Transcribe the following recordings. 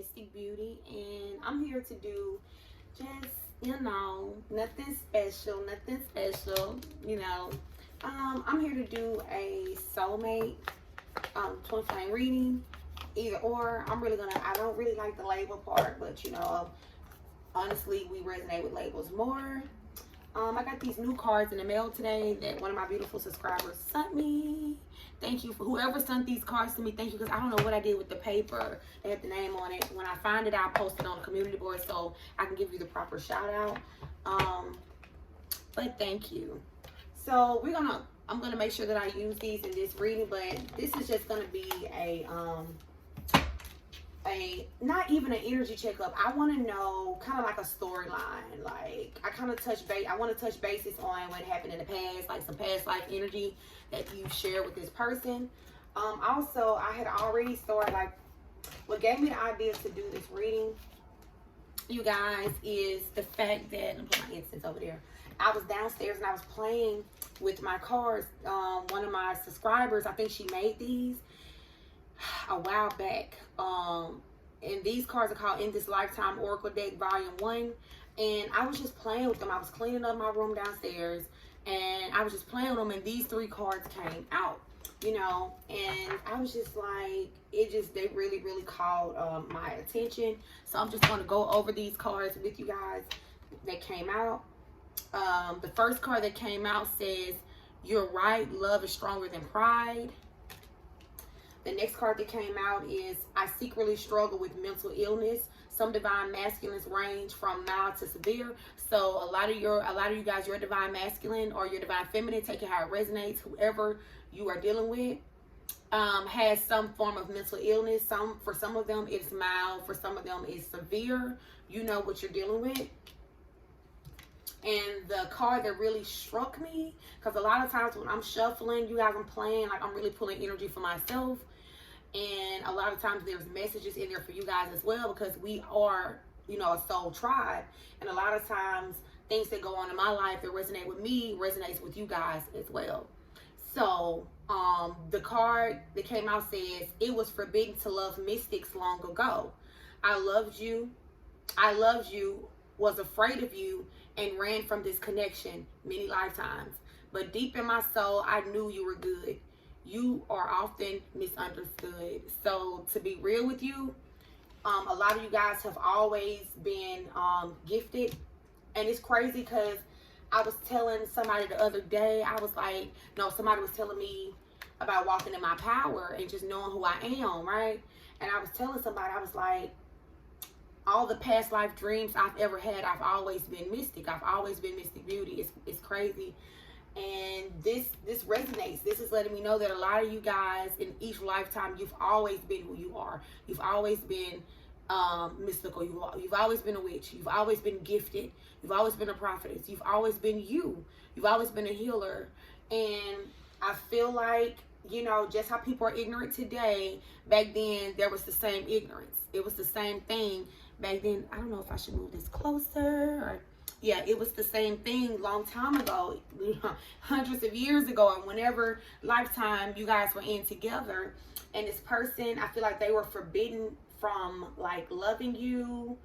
Mystic Beauty, and I'm here to do just, nothing special, I'm here to do a soulmate twin flame reading. Either or, I don't really like the label part, but honestly, we resonate with labels more. I got these new cards in the mail today that one of my beautiful subscribers sent me. Thank you for whoever sent these cards to me. Thank you, because I don't know what I did with the paper. They had the name on it. When I find it, I'll post it on the community board so I can give you the proper shout out. But thank you. So I'm gonna make sure that I use these in this reading, but this is just gonna be a not even an energy checkup. I want to know kind of like a storyline. Like I want to touch bases on what happened in the past, like some past life energy that you share with this person. Also, I had already started, like, what gave me the idea to do this reading, you guys, is the fact that, I'm putting my incense over there. I was downstairs and I was playing with my cards. One of my subscribers, I think she made these a while back, and these cards are called In This Lifetime Oracle Deck Volume 1, and I was just playing with them. I was cleaning up my room downstairs and I was just playing with them, and these three cards came out, and I was just like, they really called my attention. So I'm just going to go over these cards with you guys that came out. The first card that came out says, "You're right, love is stronger than pride." The next card that came out is, "I secretly struggle with mental illness. Some divine masculines range from mild to severe." So a lot of you guys, your divine masculine or your divine feminine, take it how it resonates. Whoever you are dealing with has some form of mental illness. For some of them it's mild, for some of them it's severe. You know what you're dealing with. And the card that really struck me, because a lot of times when I'm shuffling, you guys, I'm playing, like I'm really pulling energy for myself. And a lot of times there's messages in there for you guys as well, because we are, a soul tribe. And a lot of times things that go on in my life that resonate with me resonates with you guys as well. So the card that came out says, "It was forbidden to love mystics long ago. I loved you, was afraid of you, and ran from this connection many lifetimes. But deep in my soul, I knew you were good. You are often misunderstood." So to be real with you, a lot of you guys have always been gifted. And it's crazy because I was telling somebody the other day, somebody was telling me about walking in my power and just knowing who I am, right? And I was telling somebody, I was like, all the past life dreams I've ever had, I've always been mystic. I've always been Mystic Beauty. It's crazy. And this resonates. This is letting me know that a lot of you guys in each lifetime, you've always been who you are. You've always been mystical. You've always been a witch. You've always been gifted. You've always been a prophetess. You've always been you. You've always been a healer. And I feel like, just how people are ignorant today, back then there was the same ignorance. It was the same thing back then. I don't know if I should move this closer. Yeah, it was the same thing long time ago, hundreds of years ago, and whenever lifetime you guys were in together, and this person, I feel like they were forbidden from like loving you.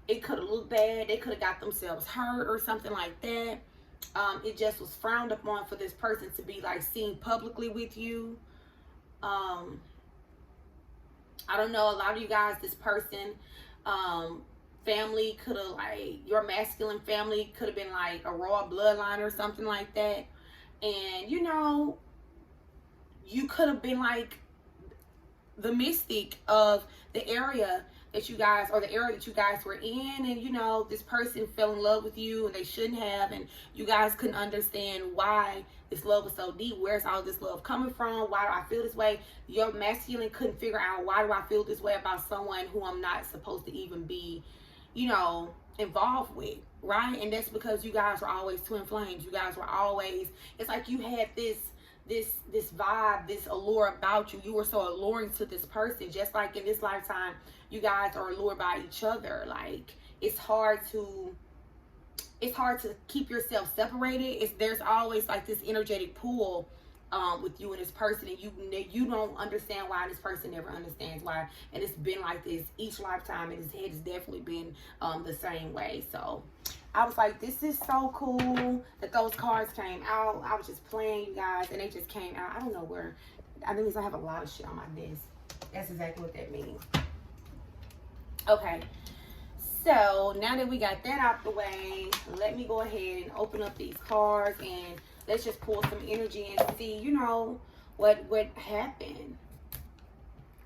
It could have looked bad. They could have got themselves hurt or something like that. It just was frowned upon for this person to be like seen publicly with you. I don't know, a lot of you guys, this person, family could have, like, your masculine family could have been like a royal bloodline or something like that. And you could have been like the mystic of the area that you guys, or the area that you guys were in, and this person fell in love with you and they shouldn't have, and you guys couldn't understand why this love was so deep. Where's all this love coming from? Why do I feel this way? Your masculine couldn't figure out, why do I feel this way about someone who I'm not supposed to even be involved with, right? And that's because you guys were always twin flames. You guys were always, it's like you had this vibe, this allure about you. You were so alluring to this person. Just like in this lifetime, you guys are allured by each other. Like, it's hard to keep yourself separated. There's always like this energetic pull with you and this person, and you don't understand why, this person never understands why, and it's been like this each lifetime, and it has definitely been the same way. So I was like, this is so cool that those cards came out. I was just playing, you guys, and they just came out. I don't know where. I think I have a lot of shit on my desk. That's exactly what that means. Okay, so now that we got that out the way, let me go ahead and open up these cards, and let's just pull some energy and see, you know, what happened.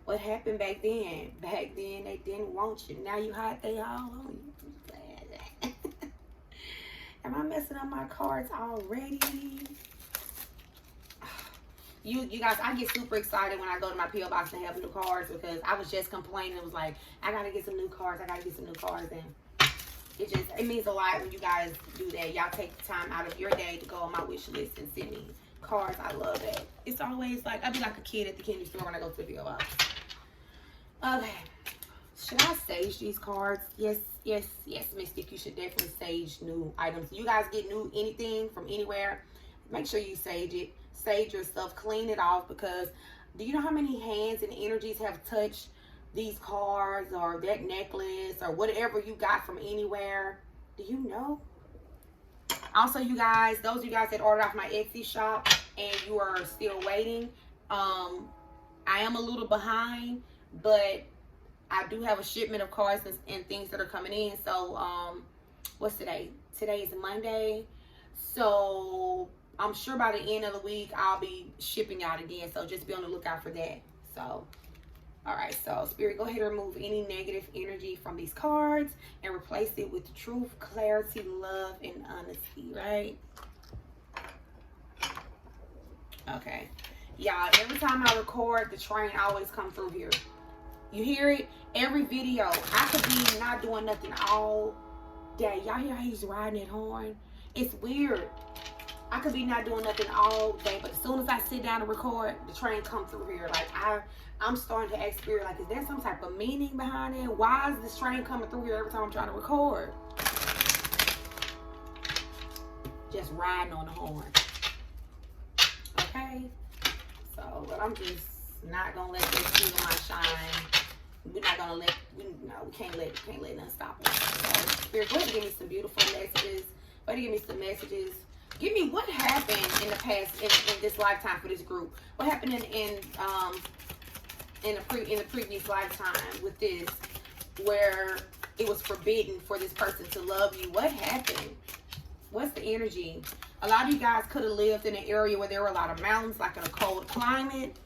What happened back then? Back then, they didn't want you. Now you hot, they all on you. Am I messing up my cards already? You guys, I get super excited when I go to my P.O. box and have new cards, because I was just complaining. It was like, I gotta get some new cards. I gotta get some new cards, and it means a lot when you guys do that. Y'all take the time out of your day to go on my wish list and send me cards. I love that. It's always like, I'll be like a kid at the candy store when I go to the P.O. box. Okay, should I sage these cards? Yes, Mystic. You should definitely sage new items. You guys get new anything from anywhere, make sure you sage it. Sage your stuff, clean it off, because do you know how many hands and energies have touched these cards or that necklace or whatever you got from anywhere? Do you know? Also, you guys, those of you guys that ordered off my Etsy shop and you are still waiting, I am a little behind, but I do have a shipment of cards and things that are coming in. So what's today? Today is Monday, so I'm sure by the end of the week, I'll be shipping out again. So just be on the lookout for that. So, all right. So, Spirit, go ahead and remove any negative energy from these cards and replace it with truth, clarity, love, and honesty, right? Okay. Y'all, every time I record, the train always comes through here. You hear it? Every video. I could be not doing nothing all day. Y'all hear how he's riding that horn? It's weird. I could be not doing nothing all day, but as soon as I sit down and record, the train comes through here. Like, I'm starting to ask Spirit, like, is there some type of meaning behind it? Why is this train coming through here every time I'm trying to record? Just riding on the horn. Okay? So, but I'm just not going to let this steal my shine. We're not going to let, we can't let nothing stop us. So, Spirit, go ahead and give me some beautiful messages. Go ahead and give me some messages. Give me what happened in the past, in this lifetime for this group. What happened in the previous lifetime with this, where it was forbidden for this person to love you? What happened? What's the energy? A lot of you guys could have lived in an area where there were a lot of mountains, like in a cold climate.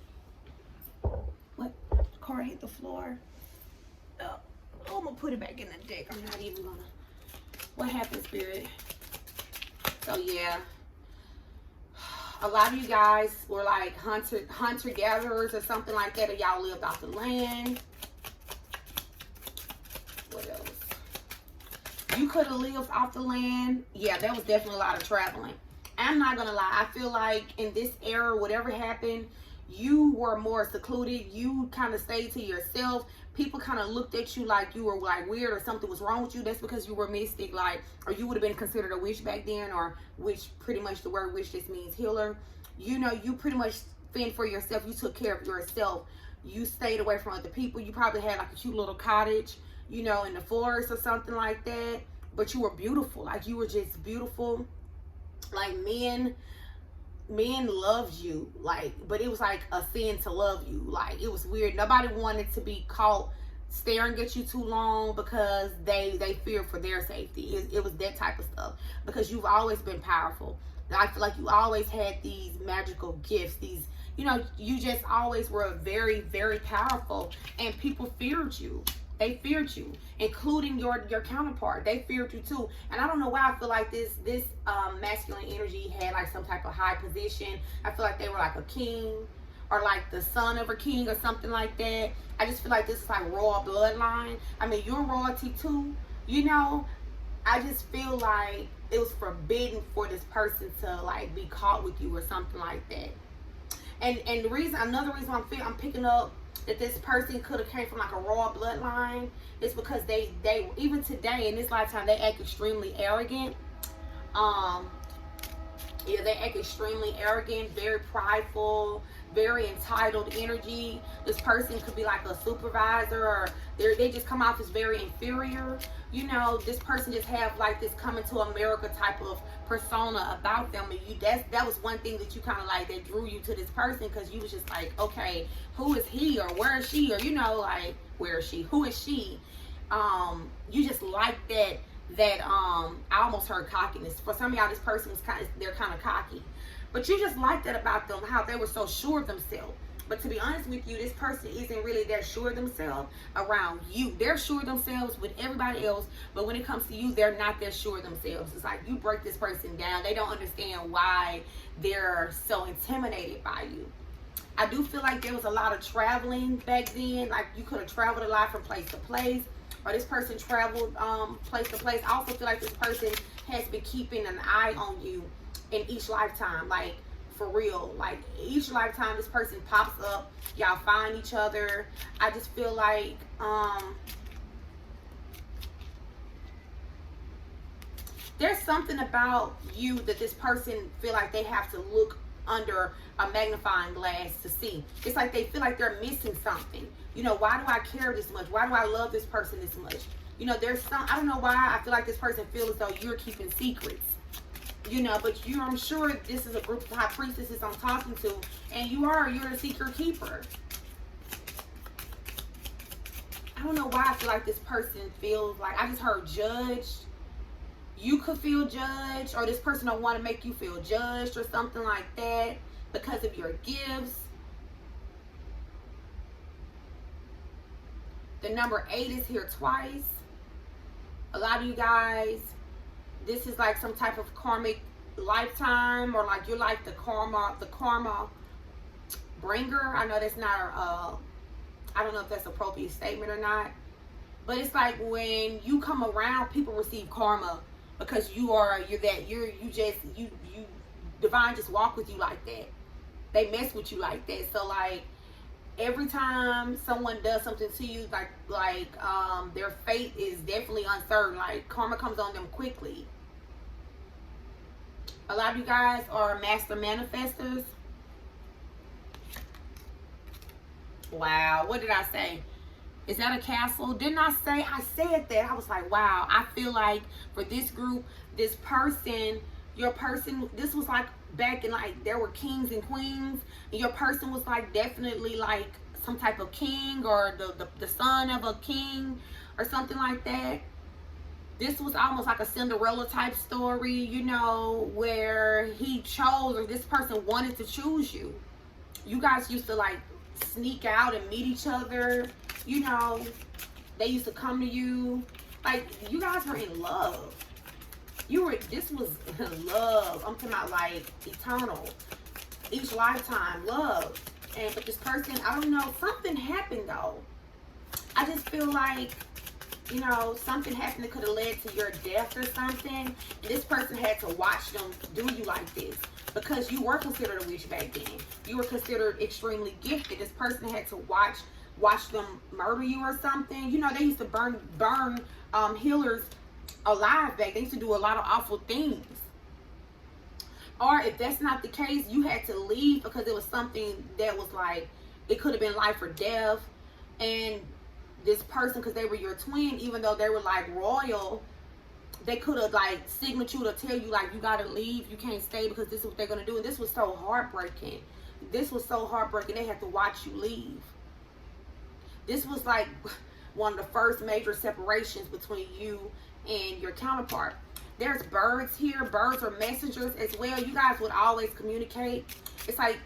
What? The card hit the floor. Oh, I'm gonna put it back in the deck. I'm not even gonna. What happened, Spirit? So yeah, a lot of you guys were like hunter-gatherers or something like that, or y'all lived off the land. What else? You could have lived off the land. Yeah, there was definitely a lot of traveling. I'm not gonna lie, I feel like in this era, whatever happened, you were more secluded. You kind of stayed to yourself. People kind of looked at you like you were like weird or something was wrong with you. That's because you were mystic, like, or you would have been considered a witch back then, or witch, pretty much the word witch just means healer. You know, you pretty much fend for yourself. You took care of yourself. You stayed away from other people. You probably had like a cute little cottage, you know, in the forest or something like that. But you were beautiful. Like, you were just beautiful. Like, men loved you, like, but it was like a sin to love you. Like, it was weird. Nobody wanted to be caught staring at you too long because they feared for their safety. It was that type of stuff, because you've always been powerful. I feel like you always had these magical gifts, these, you know, you just always were very, very powerful, and people feared you. They feared you, including your counterpart. They feared you too. And I don't know why I feel like this masculine energy had like some type of high position. I feel like they were like a king, or like the son of a king or something like that. I just feel like this is like royal bloodline. I mean, you're royalty too, you know. I just feel like it was forbidden for this person to like be caught with you or something like that. And the reason, another reason I'm picking up that this person could have came from like a royal bloodline is because they even today in this lifetime, they act extremely arrogant. Yeah, they act extremely arrogant, very prideful, very entitled energy. This person could be like a supervisor, or they just come off as very inferior. You know, this person just have like this coming to America type of persona about them, and that was one thing that you kind of like that drew you to this person, because you was just like, okay, who is he, or where is she, or you know, like, where is she, who is she? You just like I almost heard cockiness. For some of y'all, this person was they're kind of cocky. But you just like that about them, how they were so sure of themselves. But to be honest with you, this person isn't really that sure of themselves around you. They're sure of themselves with everybody else, but when it comes to you, they're not that sure of themselves. It's like you break this person down. They don't understand why they're so intimidated by you. I do feel like there was a lot of traveling back then. Like you could have traveled a lot from place to place, or this person traveled place to place. I also feel like this person has been keeping an eye on you in each lifetime. Like, for real. Like, each lifetime this person pops up. Y'all find each other. I just feel like there's something about you that this person feel like they have to look under a magnifying glass to see. It's like they feel like they're missing something. You know, why do I care this much? Why do I love this person this much? You know, there's some, I don't know why I feel like this person feels as though you're keeping secrets. You know, but I'm sure this is a group of high priestesses I'm talking to, and you're a secret keeper. I don't know why I feel like this person feels like, I just heard judged. You could feel judged, or this person don't want to make you feel judged or something like that because of your gifts. The number 8 is here twice. A lot of you guys, this is like some type of karmic lifetime, or like you're like the karma bringer. I know that's not I don't know if that's an appropriate statement or not, but it's like when you come around, people receive karma because divine just walk with you like that. They mess with you like that. So like every time someone does something to you, like their fate is definitely uncertain. Like karma comes on them quickly. A lot of you guys are master manifestors. Wow, what did I say? Is that a castle? Didn't I say? I said that. I was like, wow. I feel like for this group, this person, your person, this was like back in like there were kings and queens. And your person was like definitely like some type of king, or the son of a king or something like that. This was almost like a Cinderella type story, you know, where he chose, or this person wanted to choose you. You guys used to like sneak out and meet each other, you know. They used to come to you. Like, you guys were in love. This was love. I'm talking about like eternal. Each lifetime, love. But this person, I don't know, something happened though. I just feel like, you know, something happened that could have led to your death or something. And this person had to watch them do you like this. Because you were considered a witch back then. You were considered extremely gifted. This person had to watch them murder you or something. You know, they used to burn healers alive back. They used to do a lot of awful things. Or if that's not the case, you had to leave because it was something that was like, it could have been life or death. And this person, because they were your twin, even though they were like royal, they could have like signaled you to tell you like, you gotta leave, you can't stay because this is what they're gonna do. And this was so heartbreaking. This was so heartbreaking. They had to watch you leave. This was like one of the first major separations between you and your counterpart. There's birds here. Birds are messengers as well. You guys would always communicate. It's like,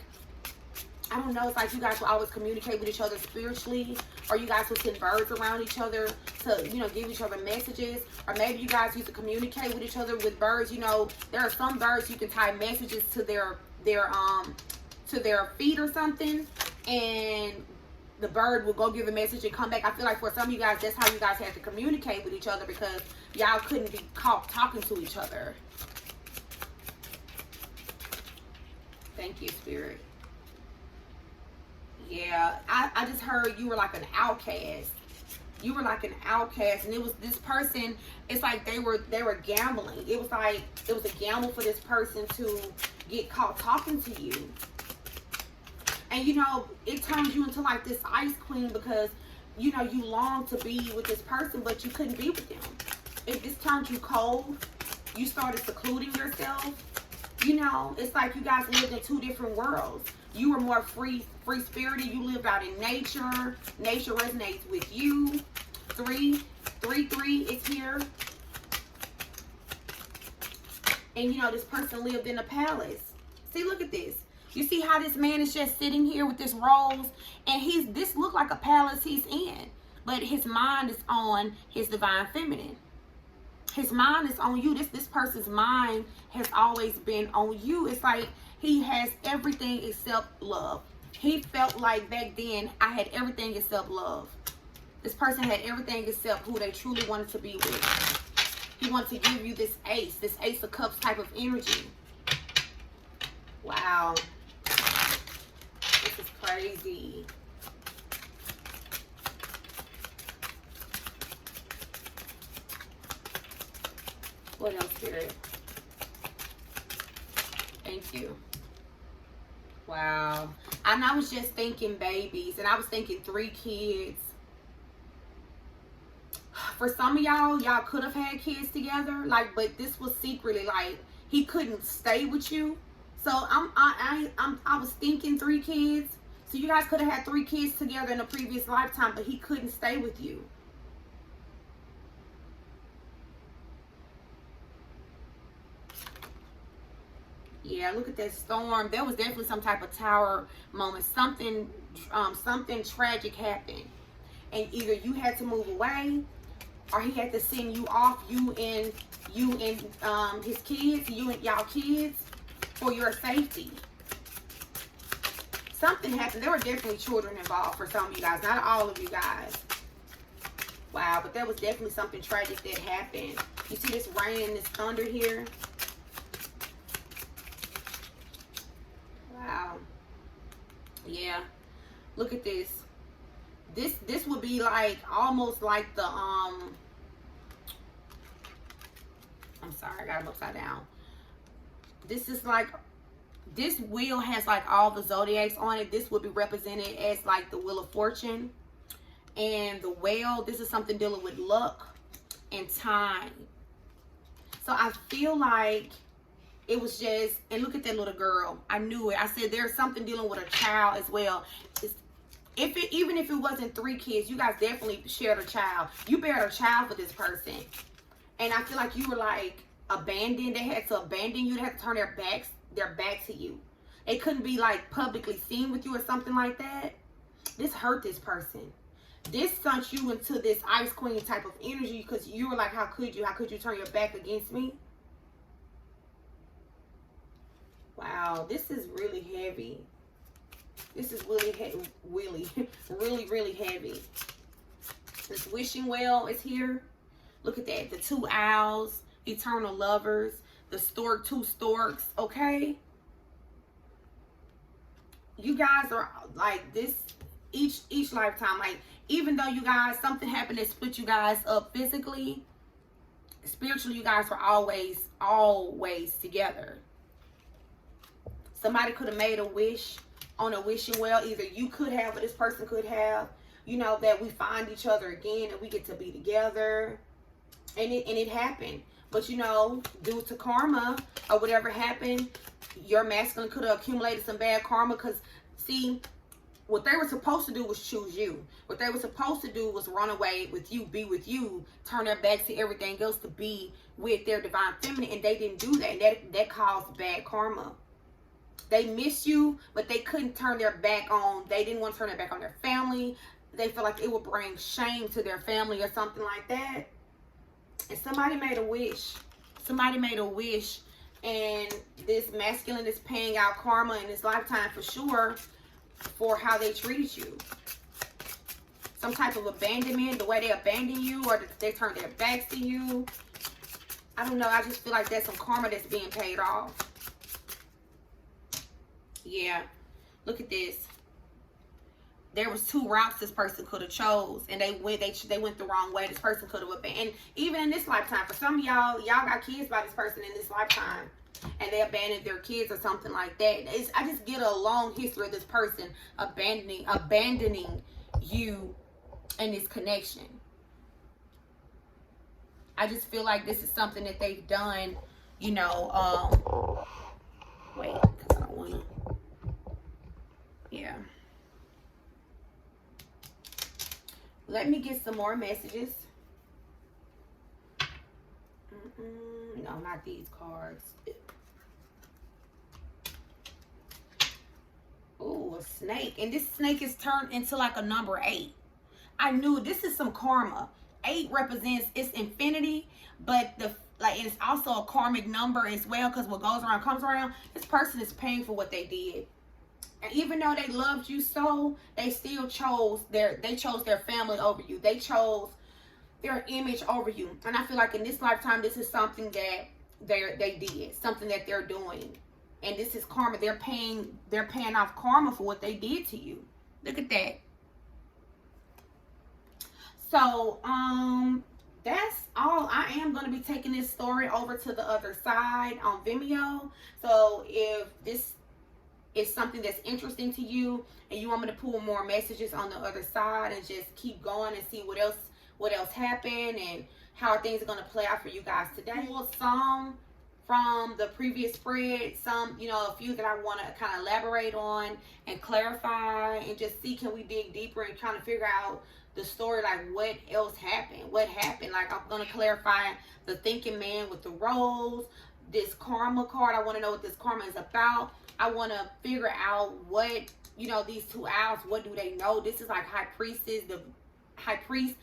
I don't know, it's like you guys will always communicate with each other spiritually, or you guys will send birds around each other to, you know, give each other messages, or maybe you guys used to communicate with each other with birds. You know, there are some birds you can tie messages to their feet or something, and the bird will go give a message and come back. I feel like for some of you guys, that's how you guys had to communicate with each other, because y'all couldn't be caught talking to each other. Thank you, Spirit. Yeah, I just heard you were like an outcast. You were like an outcast, and it was this person, it's like they were gambling. It was like it was a gamble for this person to get caught talking to you. And you know, it turns you into like this ice queen because you know you long to be with this person, but you couldn't be with them. It just turned you cold. You started secluding yourself. You know, it's like you guys lived in two different worlds. You were more free spirited. You lived out in nature. Nature resonates with you. 3 is here. And you know, this person lived in a palace. See, look at this. You see how this man is just sitting here with this rose, and this look like a palace he's in, but his mind is on his divine feminine. His mind is on you. This person's mind has always been on you. It's like he has everything except love. He felt like back then, I had everything except love. This person had everything except who they truly wanted to be with. He wants to give you this Ace of Cups type of energy. Wow. This is crazy. What else, Spirit? Thank you. Wow. And I was just thinking babies, and I was thinking 3 kids. For some of y'all could have had kids together, like, but this was secretly, like, he couldn't stay with you. So I was thinking 3 kids. So you guys could have had 3 kids together in a previous lifetime, but he couldn't stay with you. Yeah, look at that storm. There was definitely some type of tower moment. Something tragic happened, and either you had to move away, or he had to send you off. You and his kids, you and y'all kids, for your safety. Something happened. There were definitely children involved for some of you guys, not all of you guys. Wow, but there was definitely something tragic that happened. You see this rain and this thunder here? Wow. Yeah. Look at this. This would be like almost like the I'm sorry, I got it upside down. This is like, this wheel has like all the zodiacs on it. This would be represented as like the Wheel of Fortune. And the whale, this is something dealing with luck and time. So I feel like it was just, and look at that little girl. I knew it. I said there's something dealing with a child as well. Even if it wasn't 3 kids, you guys definitely shared a child. You bared a child for this person. And I feel like you were like abandoned. They had to abandon you. They had to turn their back to you. They couldn't be like publicly seen with you or something like that. This hurt this person. This sent you into this ice queen type of energy because you were like, how could you turn your back against me? Wow, this is really heavy. This is really heavy. This wishing well is here. Look at that. The 2 owls, eternal lovers, the stork, 2 storks, okay? You guys are like this each lifetime. Like, even though you guys, something happened that split you guys up physically, spiritually, you guys were always together. Somebody could have made a wish on a wishing well. Either you could have or this person could have. You know, that we find each other again and we get to be together. And it happened. But, you know, due to karma or whatever happened, your masculine could have accumulated some bad karma. Because, see, what they were supposed to do was choose you. What they were supposed to do was run away with you, be with you, turn their backs to everything else to be with their divine feminine. And they didn't do that. That caused bad karma. They missed you, but they couldn't turn their back on. They didn't want to turn their back on their family. They felt like it would bring shame to their family or something like that. And somebody made a wish. Somebody made a wish. And this masculine is paying out karma in this lifetime for sure for how they treated you. Some type of abandonment, the way they abandoned you or they turned their backs to you. I don't know. I just feel like that's some karma that's being paid off. Yeah. Look at this. there was 2 routes this person could have chose, and they went the wrong way. This person could have abandoned, and even in this lifetime, for some of y'all got kids by this person in this lifetime, and they abandoned their kids or something like that. I just get a long history of this person abandoning you in this connection. I just feel like this is something that they've done, you know, wait, because I don't want to, yeah. Let me get some more messages. No, not these cards. Ooh, a snake. And this snake is turned into like a number 8. I knew this is some karma. 8 represents its infinity, but it's also a karmic number as well, because what goes around comes around. This person is paying for what they did. And even though they loved you so, they still chose their family over you. They chose their image over you. And I feel like in this lifetime, this is something that they did, something that they're doing. And this is karma. They're paying off karma for what they did to you. Look at that. So, that's all. I am going to be taking this story over to the other side on Vimeo. So if this is something that's interesting to you and you want me to pull more messages on the other side and just keep going and see what else happened and how things are going to play out for you guys today. Pull some from the previous spread, some, a few that I want to kind of elaborate on and clarify and just see, can we dig deeper and kind of figure out the story, like what else happened, like I'm going to clarify the thinking man with the rose, this karma card. I want to know what this karma is about. I want to figure out what, these 2 owls, what do they know? This is like high priestess, the high priest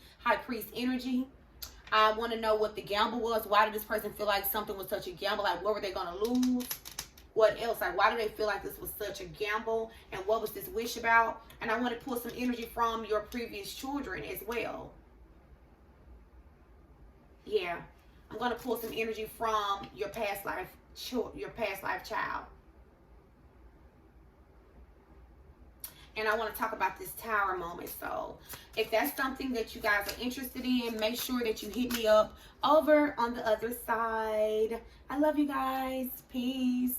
energy. I want to know what the gamble was. Why did this person feel like something was such a gamble? Like, what were they going to lose? What else? Like, why do they feel like this was such a gamble? And what was this wish about? And I want to pull some energy from your previous children as well. Yeah. I'm going to pull some energy from your past life child. And I want to talk about this tower moment. So if that's something that you guys are interested in, make sure that you hit me up over on the other side. I love you guys. Peace.